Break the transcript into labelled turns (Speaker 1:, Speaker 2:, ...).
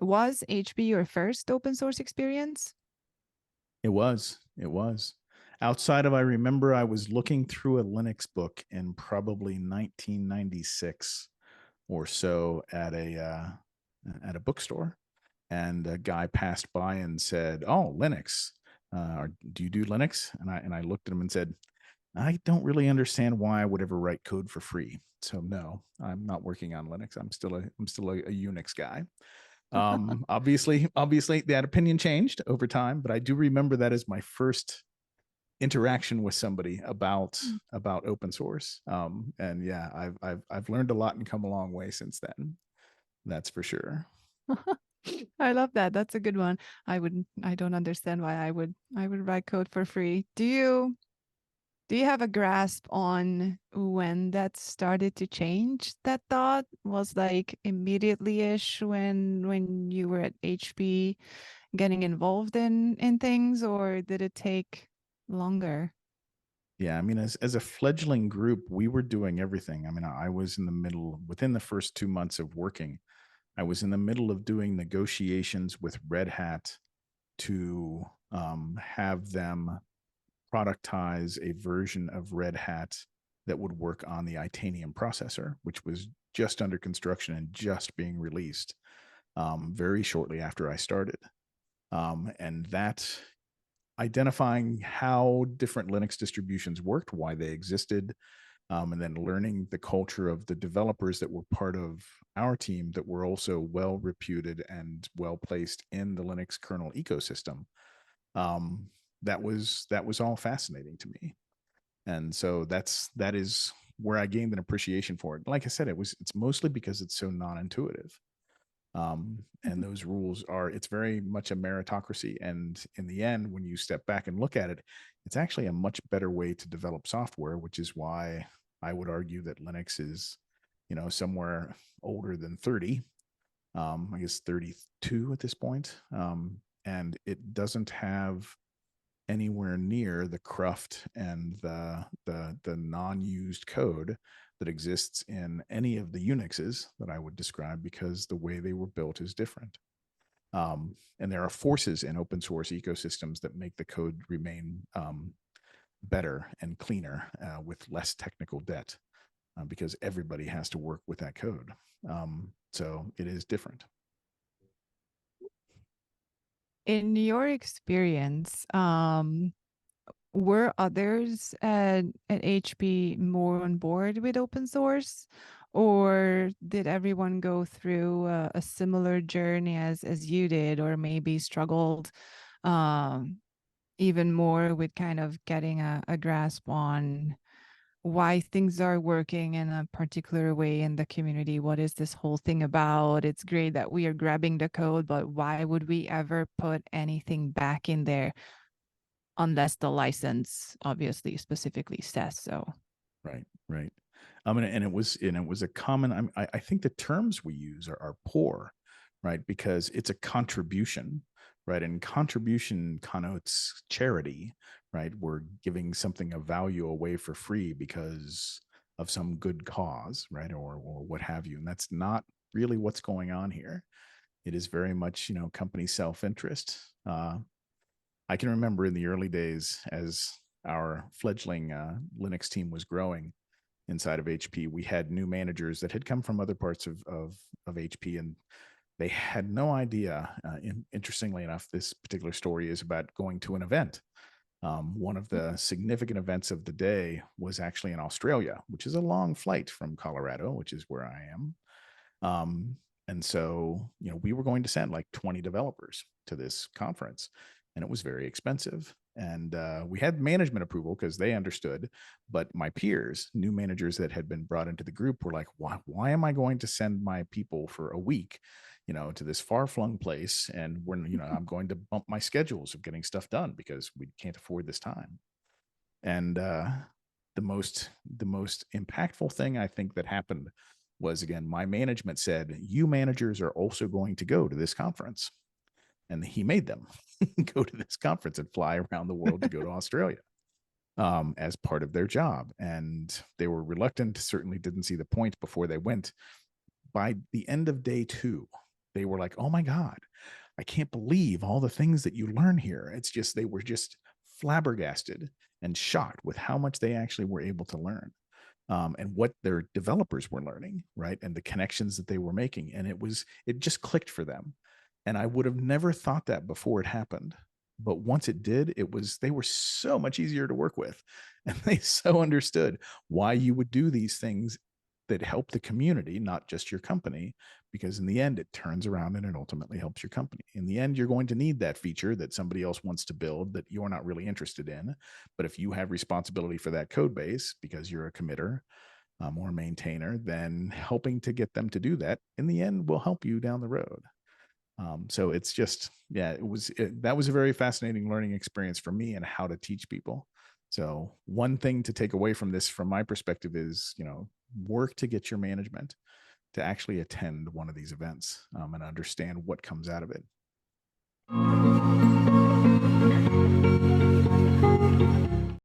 Speaker 1: Was HP your first open source experience?
Speaker 2: It was. It was. Outside of, I remember I was looking through a Linux book in probably 1996 or so at a bookstore, and a guy passed by and said, "Oh, Linux. Do you do Linux?" And I looked at him and said, "I don't really understand why I would ever write code for free. So no, I'm not working on Linux. I'm still a Unix guy." Obviously that opinion changed over time, but I do remember that as my first interaction with somebody about open source. And yeah, I've learned a lot and come a long way since then. That's for sure.
Speaker 1: I love that. That's a good one. I don't understand why I would write code for free. Do you have a grasp on when that started to change? That thought was like immediately-ish when you were at HP getting involved in things, or did it take longer?
Speaker 2: Yeah, I mean, as a fledgling group, we were doing everything. I mean, I was in the middle within the first 2 months of working. I was in the middle of doing negotiations with Red Hat to have them productize a version of Red Hat that would work on the Itanium processor, which was just under construction and just being released very shortly after I started. And that identifying how different Linux distributions worked, why they existed, and then learning the culture of the developers that were part of our team that were also well reputed and well placed in the Linux kernel ecosystem. Um, that was all fascinating to me, and so that is where I gained an appreciation for it. Like I said, it's mostly because it's so non-intuitive. And those rules are, it's very much a meritocracy, and in the end, when you step back and look at it, it's actually a much better way to develop software, which is why I would argue that Linux is, somewhere older than 30. I guess 32 at this point. And it doesn't have anywhere near the cruft and the non-used code that exists in any of the Unixes that I would describe, because the way they were built is different. And there are forces in open source ecosystems that make the code remain better and cleaner with less technical debt, because everybody has to work with that code. So it is different.
Speaker 1: In your experience, were others at HP more on board with open source, or did everyone go through a similar journey as you did, or maybe struggled um, even more with kind of getting a grasp on why things are working in a particular way in the community? What is this whole thing about? It's great that we are grabbing the code, but why would we ever put anything back in there unless the license obviously specifically says so?
Speaker 2: Right, right. And it was a common. I think the terms we use are poor, right? Because it's a contribution, right? And contribution connotes charity, right? We're giving something of value away for free because of some good cause, right? Or what have you. And that's not really what's going on here. It is very much, company self-interest. I can remember in the early days, as our fledgling Linux team was growing inside of HP, we had new managers that had come from other parts of HP, and they had no idea. Interestingly enough, this particular story is about going to an event. One of the significant events of the day was actually in Australia, which is a long flight from Colorado, which is where I am. And so, we were going to send like 20 developers to this conference, and it was very expensive. And we had management approval because they understood. But my peers, new managers that had been brought into the group, were like, why am I going to send my people for a week, to this far flung place? And I'm going to bump my schedules of getting stuff done because we can't afford this time. And the most impactful thing I think that happened was, again, my management said, you managers are also going to go to this conference. And he made them go to this conference and fly around the world to go to Australia as part of their job. And they were reluctant, certainly didn't see the point before they went. By the end of day 2, they were like, "Oh my god, I can't believe all the things that you learn here." It's just they were just flabbergasted and shocked with how much they actually were able to learn, and what their developers were learning, right? And the connections that they were making. And it just clicked for them. And I would have never thought that before it happened. But once it did, they were so much easier to work with. And they so understood why you would do these things that help the community, not just your company, because in the end, it turns around and it ultimately helps your company. In the end, you're going to need that feature that somebody else wants to build that you're not really interested in. But if you have responsibility for that code base because you're a committer, or maintainer, then helping to get them to do that in the end will help you down the road. So it's just, yeah, that was a very fascinating learning experience for me and how to teach people. So one thing to take away from this, from my perspective, is work to get your management to actually attend one of these events, and understand what comes out of it.